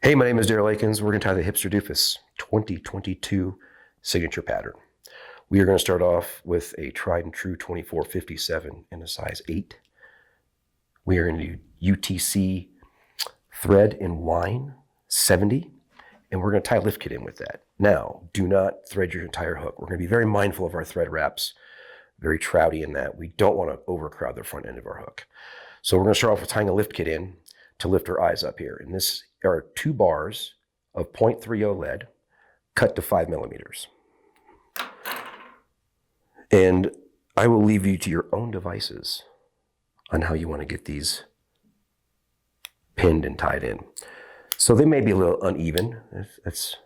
Hey, my name is Daryl Eakins. We're going to tie the Hipster Dufus 2022 signature pattern. We are going to start off with a tried and true 2457 in a size 8. We are going to do UTC thread in wine 70, and we're going to tie a lift kit in with that. Now, do not thread your entire hook. We're going to be very mindful of our thread wraps, very trouty in that. We don't want to overcrowd the front end of our hook. So we're going to start off with tying a lift kit in to lift our eyes up here. And this are 2 bars of 0.30 lead cut to 5 millimeters. And I will leave you to your own devices on how you want to get these pinned and tied in. So they may be a little uneven, if that's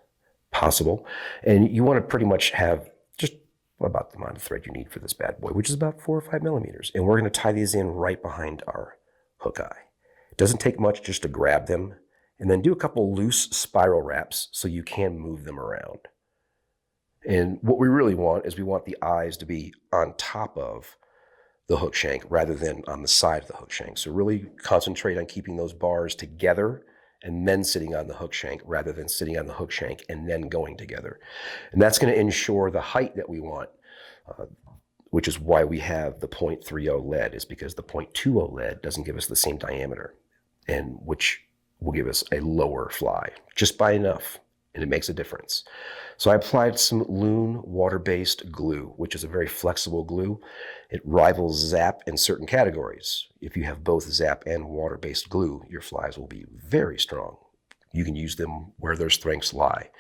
possible. And you want to pretty much have just about the amount of thread you need for this bad boy, which is about 4 or 5 millimeters. And we're going to tie these in right behind our hook eye. It doesn't take much just to grab them, and then do a couple loose spiral wraps so you can move them around. And what we really want is we want the eyes to be on top of the hook shank rather than on the side of the hook shank. So really concentrate on keeping those bars together and then sitting on the hook shank rather than sitting on the hook shank and then going together. And that's going to ensure the height that we want, which is why we have the 0.30 lead, is because the 0.20 lead doesn't give us the same diameter, and which will give us a lower fly, just by enough, and it makes a difference. So I applied some Loon water-based glue, which is a very flexible glue. It rivals Zap in certain categories. If you have both Zap and water-based glue, your flies will be very strong. You can use them where their strengths lie.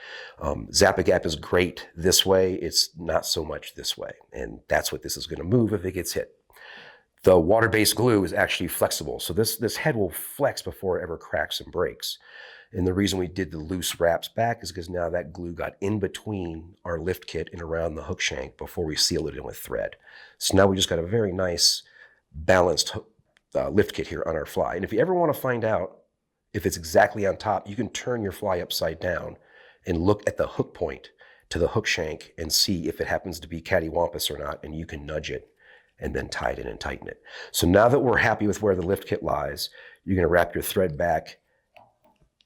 Zap-A-Gap is great this way. It's not so much this way, and that's what this is going to move if it gets hit. The water-based glue is actually flexible, so this head will flex before it ever cracks and breaks. And the reason we did the loose wraps back is because now that glue got in between our lift kit and around the hook shank before we sealed it in with thread. So now we just got a very nice balanced lift kit here on our fly. And if you ever want to find out if it's exactly on top, you can turn your fly upside down and look at the hook point to the hook shank and see if it happens to be cattywampus or not, and you can nudge it and then tie it in and tighten it. So now that we're happy with where the lift kit lies, you're going to wrap your thread back,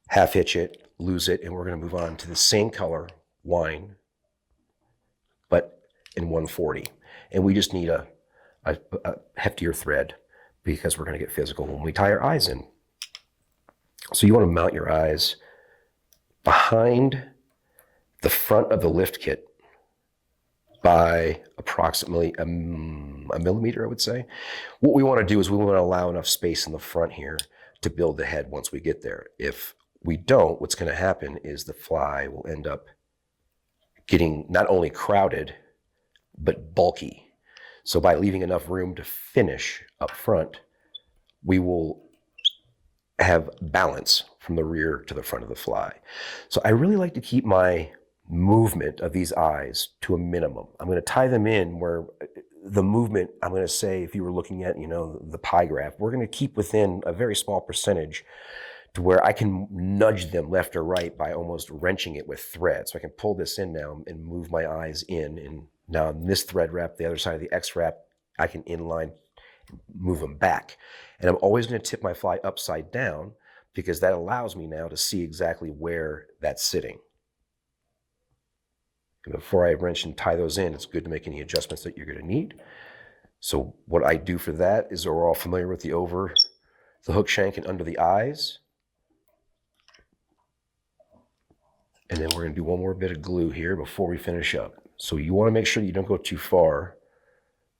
half hitch it, lose it, and we're going to move on to the same color, wine, but in 140. And we just need a heftier thread because we're going to get physical when we tie our eyes in. So you want to mount your eyes behind the front of the lift kit by approximately a millimeter, I would say. What we want to do is we want to allow enough space in the front here to build the head once we get there. If we don't, what's going to happen is the fly will end up getting not only crowded, but bulky. So by leaving enough room to finish up front, we will have balance from the rear to the front of the fly. So I really like to keep my movement of these eyes to a minimum. I'm going to tie them in where the movement, I'm going to say, if you were looking at, the pie graph, we're going to keep within a very small percentage to where I can nudge them left or right by almost wrenching it with thread. So I can pull this in now and move my eyes in. And now in this thread wrap, the other side of the X wrap, I can inline, move them back. And I'm always going to tip my fly upside down because that allows me now to see exactly where that's sitting. And before I wrench and tie those in, it's good to make any adjustments that you're going to need. So what I do for that is, we're all familiar with the over the hook shank and under the eyes. And then we're going to do one more bit of glue here before we finish up. So you want to make sure that you don't go too far,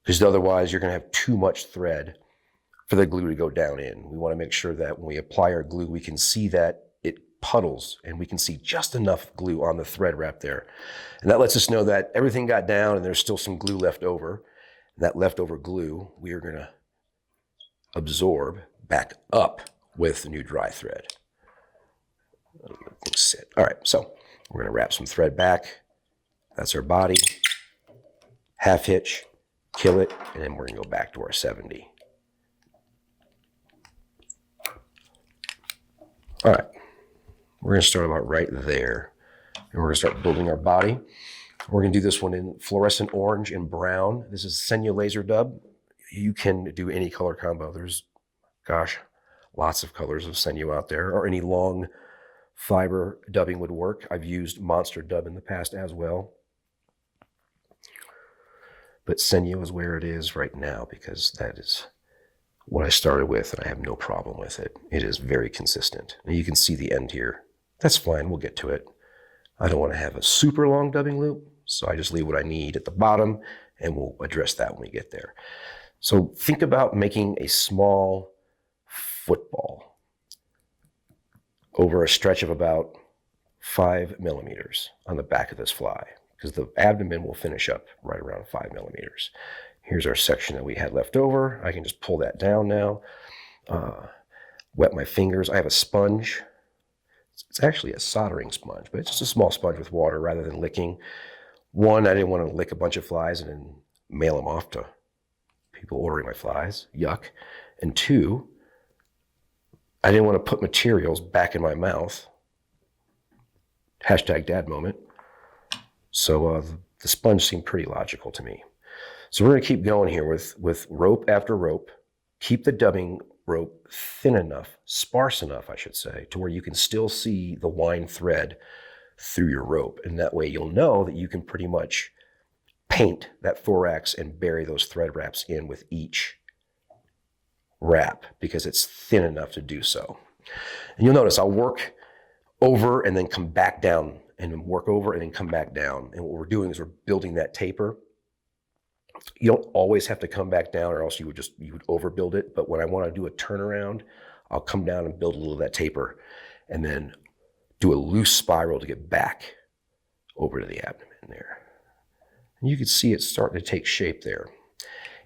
because otherwise you're going to have too much thread for the glue to go down in. We want to make sure that when we apply our glue, we can see that it puddles and we can see just enough glue on the thread wrap there. And that lets us know that everything got down and there's still some glue left over. And that leftover glue, we are going to absorb back up with the new dry thread. Sit. All right, so we're going to wrap some thread back. That's our body. Half hitch, kill it, and then we're going to go back to our 70. All right, we're going to start about right there, and we're going to start building our body. We're going to do this one in fluorescent orange and brown. This is Senya Laser Dub. You can do any color combo. There's, gosh, lots of colors of Senya out there, or any long fiber dubbing would work. I've used monster dub in the past as well. But Senyo is where it is right now because that is what I started with, and I have no problem with it. It is very consistent. And you can see the end here. That's fine, we'll get to it. I don't want to have a super long dubbing loop, so I just leave what I need at the bottom, and we'll address that when we get there. So think about making a small football over a stretch of about 5 millimeters on the back of this fly, because the abdomen will finish up right around 5 millimeters. Here's our section that we had left over. I can just pull that down now. Wet my fingers. I have a sponge. It's actually a soldering sponge, but it's just a small sponge with water rather than licking. One, I didn't want to lick a bunch of flies and then mail them off to people ordering my flies. Yuck. And two, I didn't want to put materials back in my mouth. Hashtag dad moment. So the sponge seemed pretty logical to me. So we're going to keep going here with rope after rope. Keep the dubbing rope thin enough, sparse enough, I should say, to where you can still see the wind thread through your rope. And that way you'll know that you can pretty much paint that thorax and bury those thread wraps in with each wrap because it's thin enough to do so. And you'll notice I'll work over and then come back down and then work over and then come back down. And what we're doing is we're building that taper. You don't always have to come back down or else you would overbuild it. But when I want to do a turnaround, I'll come down and build a little of that taper and then do a loose spiral to get back over to the abdomen there. And you can see it starting to take shape there.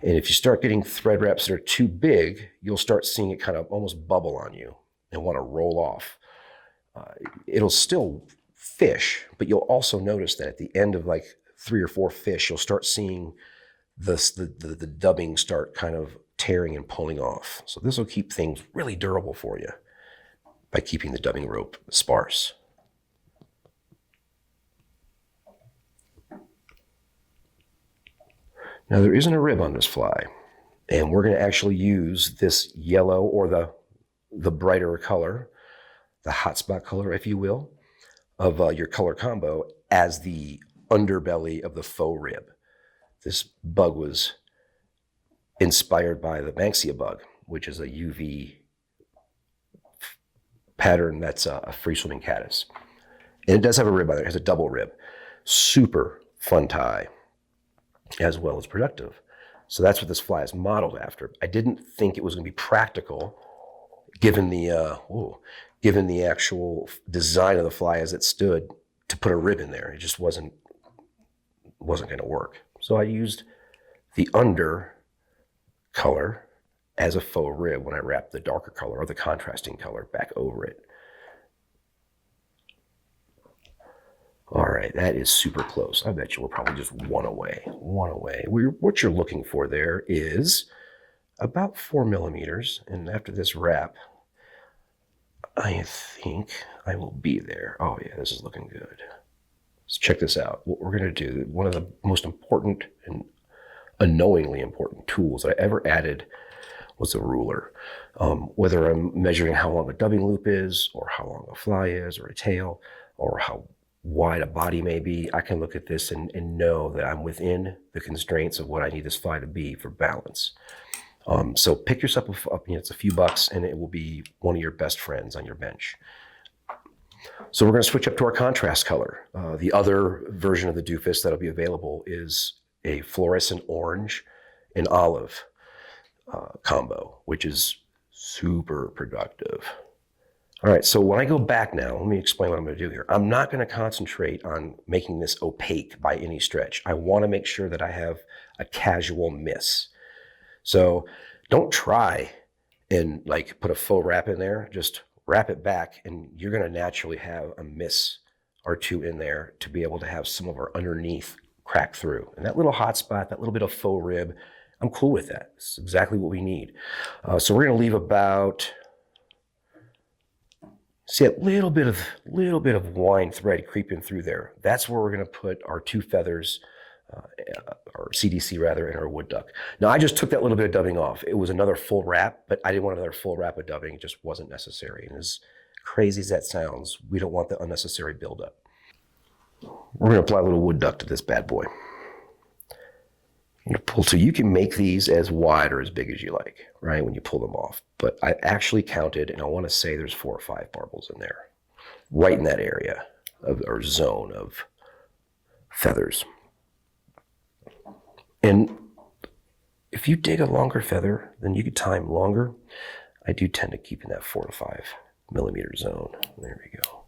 And if you start getting thread wraps that are too big, you'll start seeing it kind of almost bubble on you and want to roll off. It'll still fish, but you'll also notice that at the end of like 3 or 4 fish, you'll start seeing the dubbing start kind of tearing and pulling off. So this will keep things really durable for you by keeping the dubbing rope sparse. Now there isn't a rib on this fly, and we're going to actually use this yellow or the brighter color, the hotspot color, if you will, of your color combo as the underbelly of the faux rib. This bug was inspired by the Banksia bug, which is a UV pattern that's a free-swimming caddis. And it does have a rib on it. It has a double rib. Super fun tie, as well as productive. So that's what this fly is modeled after. I didn't think it was going to be practical, given the actual design of the fly as it stood, to put a rib in there. It just wasn't going to work. So I used the under color as a faux rib when I wrapped the darker color or the contrasting color back over it. All right, that is super close. I bet you we're probably just one away. What you're looking for there is about 4 millimeters. And after this wrap, I think I will be there. Oh yeah, this is looking good. So check this out. What we're going to do, one of the most important and unknowingly important tools that I ever added was a ruler. Whether I'm measuring how long a dubbing loop is, or how long a fly is, or a tail, or how wide a body may be, I can look at this and know that I'm within the constraints of what I need this fly to be for balance. So pick yourself up, it's a few bucks, and it will be one of your best friends on your bench. So we're going to switch up to our contrast color. The other version of the Dufus that'll be available is a fluorescent orange and olive combo, which is super productive. All right, so when I go back now, let me explain what I'm going to do here. I'm not going to concentrate on making this opaque by any stretch. I want to make sure that I have a casual miss. So don't try and like put a faux wrap in there. Just wrap it back and you're going to naturally have a miss or two in there to be able to have some of our underneath crack through. And that little hot spot, that little bit of faux rib, I'm cool with that. It's exactly what we need. So we're going to leave about, see, a little bit of wine thread creeping through there. That's where we're going to put our 2 feathers, or CDC rather, and our wood duck. Now I just took that little bit of dubbing off. It was another full wrap, but I didn't want another full wrap of dubbing. It just wasn't necessary. And as crazy as that sounds, we don't want the unnecessary buildup. We're going to apply a little wood duck to this bad boy. So you can make these as wide or as big as you like, right, when you pull them off. But I actually counted, and I want to say there's 4 or 5 barbels in there, right in that area of, or zone of feathers. And if you dig a longer feather, then you could time longer. I do tend to keep in that 4 to 5 millimeter zone. There we go.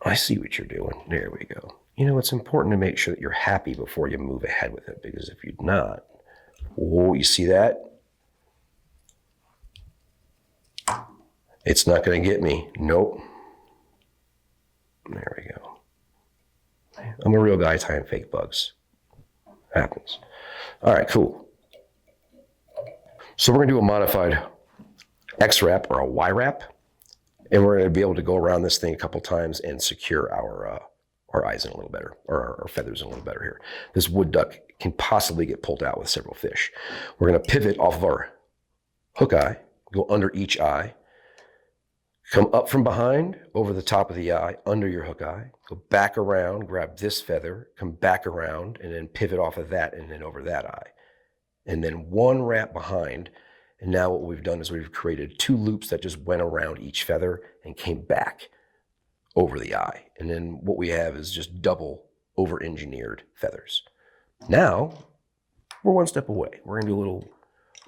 I see what you're doing. There we go. You know, it's important to make sure that you're happy before you move ahead with it, because if you're not, oh, you see that? It's not going to get me. Nope. There we go. I'm a real guy tying fake bugs. Happens. All right, cool. So we're going to do a modified X wrap or a Y wrap. And we're going to be able to go around this thing a couple times and secure our eyes in a little better, or our feathers in a little better here. This wood duck can possibly get pulled out with several fish. We're going to pivot off of our hook eye, go under each eye, come up from behind, over the top of the eye, under your hook eye, go back around, grab this feather, come back around, and then pivot off of that and then over that eye. And then one wrap behind. And now what we've done is we've created 2 loops that just went around each feather and came back over the eye. And then what we have is just double over-engineered feathers. Now, we're one step away. We're gonna do a little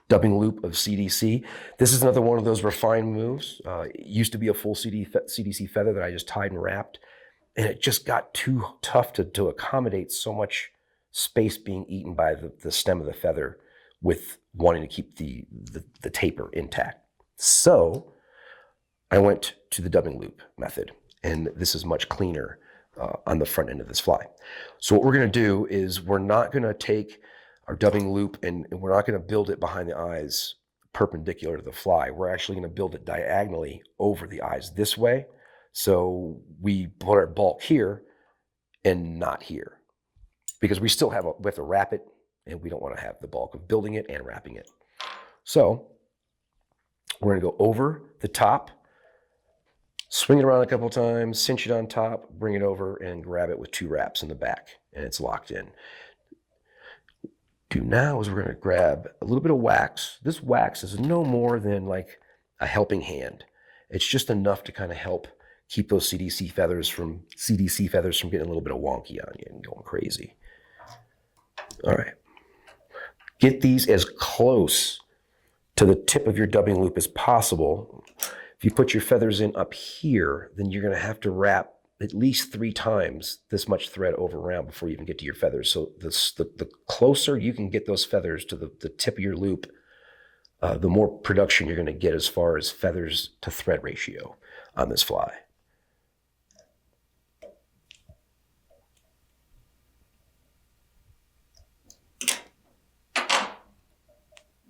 dubbing loop of CDC. This is another one of those refined moves. It used to be a full CDC feather that I just tied and wrapped, and it just got too tough to accommodate so much space being eaten by the stem of the feather with wanting to keep the taper intact. So I went to the dubbing loop method, and this is much cleaner on the front end of this fly. So what we're going to do is we're not going to take our dubbing loop and we're not going to build it behind the eyes perpendicular to the fly. We're actually going to build it diagonally over the eyes this way. So we put our bulk here and not here, because we still have to wrap it, and we don't want to have the bulk of building it and wrapping it. So we're going to go over the top, swing it around a couple of times, cinch it on top, bring it over, and grab it with 2 wraps in the back, and it's locked in. Do now is we're going to grab a little bit of wax. This wax is no more than like a helping hand. It's just enough to kind of help keep those CDC feathers from getting a little bit of wonky on you and going crazy. All right. Get these as close to the tip of your dubbing loop as possible. If you put your feathers in up here, then you're going to have to wrap at least 3 times this much thread over around before you even get to your feathers. So the closer you can get those feathers to the tip of your loop, the more production you're going to get as far as feathers to thread ratio on this fly.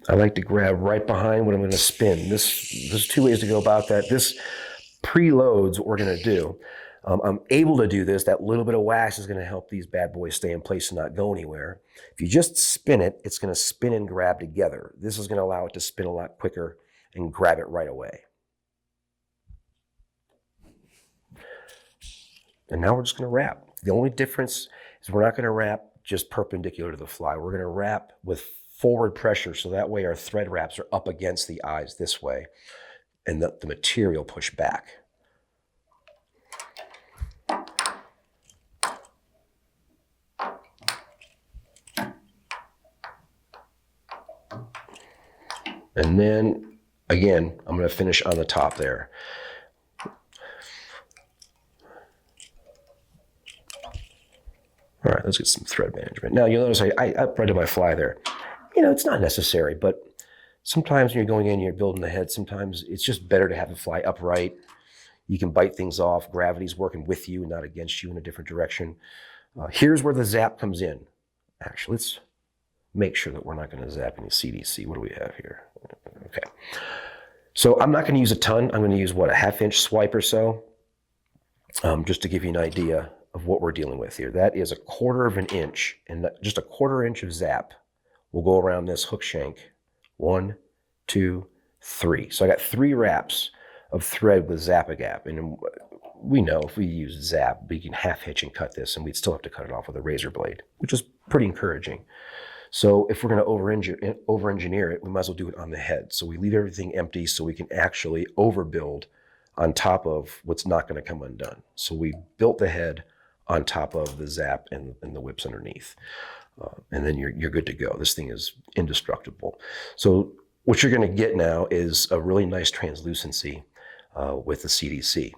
I like to grab right behind what I'm going to spin. There's 2 ways to go about that. This preloads what we're going to do. I'm able to do this. That little bit of wax is going to help these bad boys stay in place and not go anywhere. If you just spin it, it's going to spin and grab together. This is going to allow it to spin a lot quicker and grab it right away. And now we're just going to wrap. The only difference is we're not going to wrap just perpendicular to the fly. We're going to wrap with forward pressure, so that way our thread wraps are up against the eyes this way, and the material push back. And then, again, I'm going to finish on the top there. All right, let's get some thread management. Now, you'll notice I uprighted my fly there. You know, it's not necessary, but sometimes when you're going in, you're building the head, sometimes it's just better to have the fly upright. You can bite things off. Gravity's working with you, not against you in a different direction. Here's where the zap comes in. Actually, let's make sure that we're not going to zap any CDC. What do we have here? Okay. So I'm not going to use a ton. I'm going to use, what, a 1/2 inch swipe or so, just to give you an idea of what we're dealing with here. That is 1/4 inch, and just a 1/4 inch of zap we'll go around this hook shank. 1, 2, 3. So I got 3 wraps of thread with Zap-A-Gap. And we know if we use Zap, we can half hitch and cut this, and we'd still have to cut it off with a razor blade, which is pretty encouraging. So if we're going to over-engineer it, we might as well do it on the head. So we leave everything empty so we can actually overbuild on top of what's not going to come undone. So we built the head on top of the Zap and the whips underneath. And then you're good to go. This thing is indestructible. So what you're going to get now is a really nice translucency with the CDC.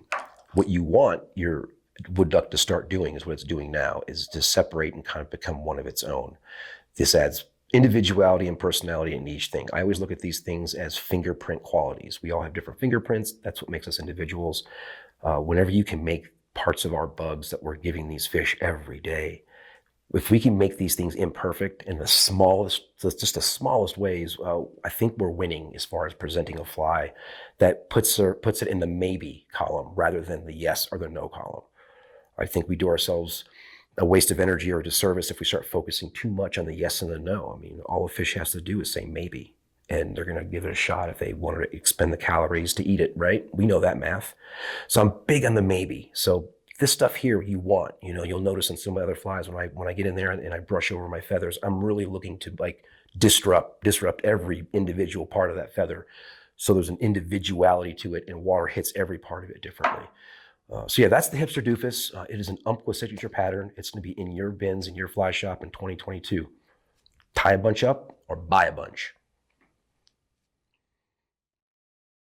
What you want your wood duck to start doing is what it's doing now, is to separate and kind of become one of its own. This adds individuality and personality in each thing. I always look at these things as fingerprint qualities. We all have different fingerprints. That's what makes us individuals. Whenever you can make parts of our bugs that we're giving these fish every day, if we can make these things imperfect in the smallest, just the smallest ways, I think we're winning as far as presenting a fly that puts it in the maybe column rather than the yes or the no column. I think we do ourselves a waste of energy or a disservice if we start focusing too much on the yes and the no. I mean, all a fish has to do is say maybe, and they're going to give it a shot if they want to expend the calories to eat it, right? We know that math. So I'm big on the maybe. So this stuff here you want, you'll notice in some of my other flies when I get in there and I brush over my feathers, I'm really looking to like disrupt every individual part of that feather. So there's an individuality to it and water hits every part of it differently. So yeah, that's the Hipster Dufus. It is an Umpqua signature pattern. It's going to be in your bins, in your fly shop in 2022. Tie a bunch up or buy a bunch.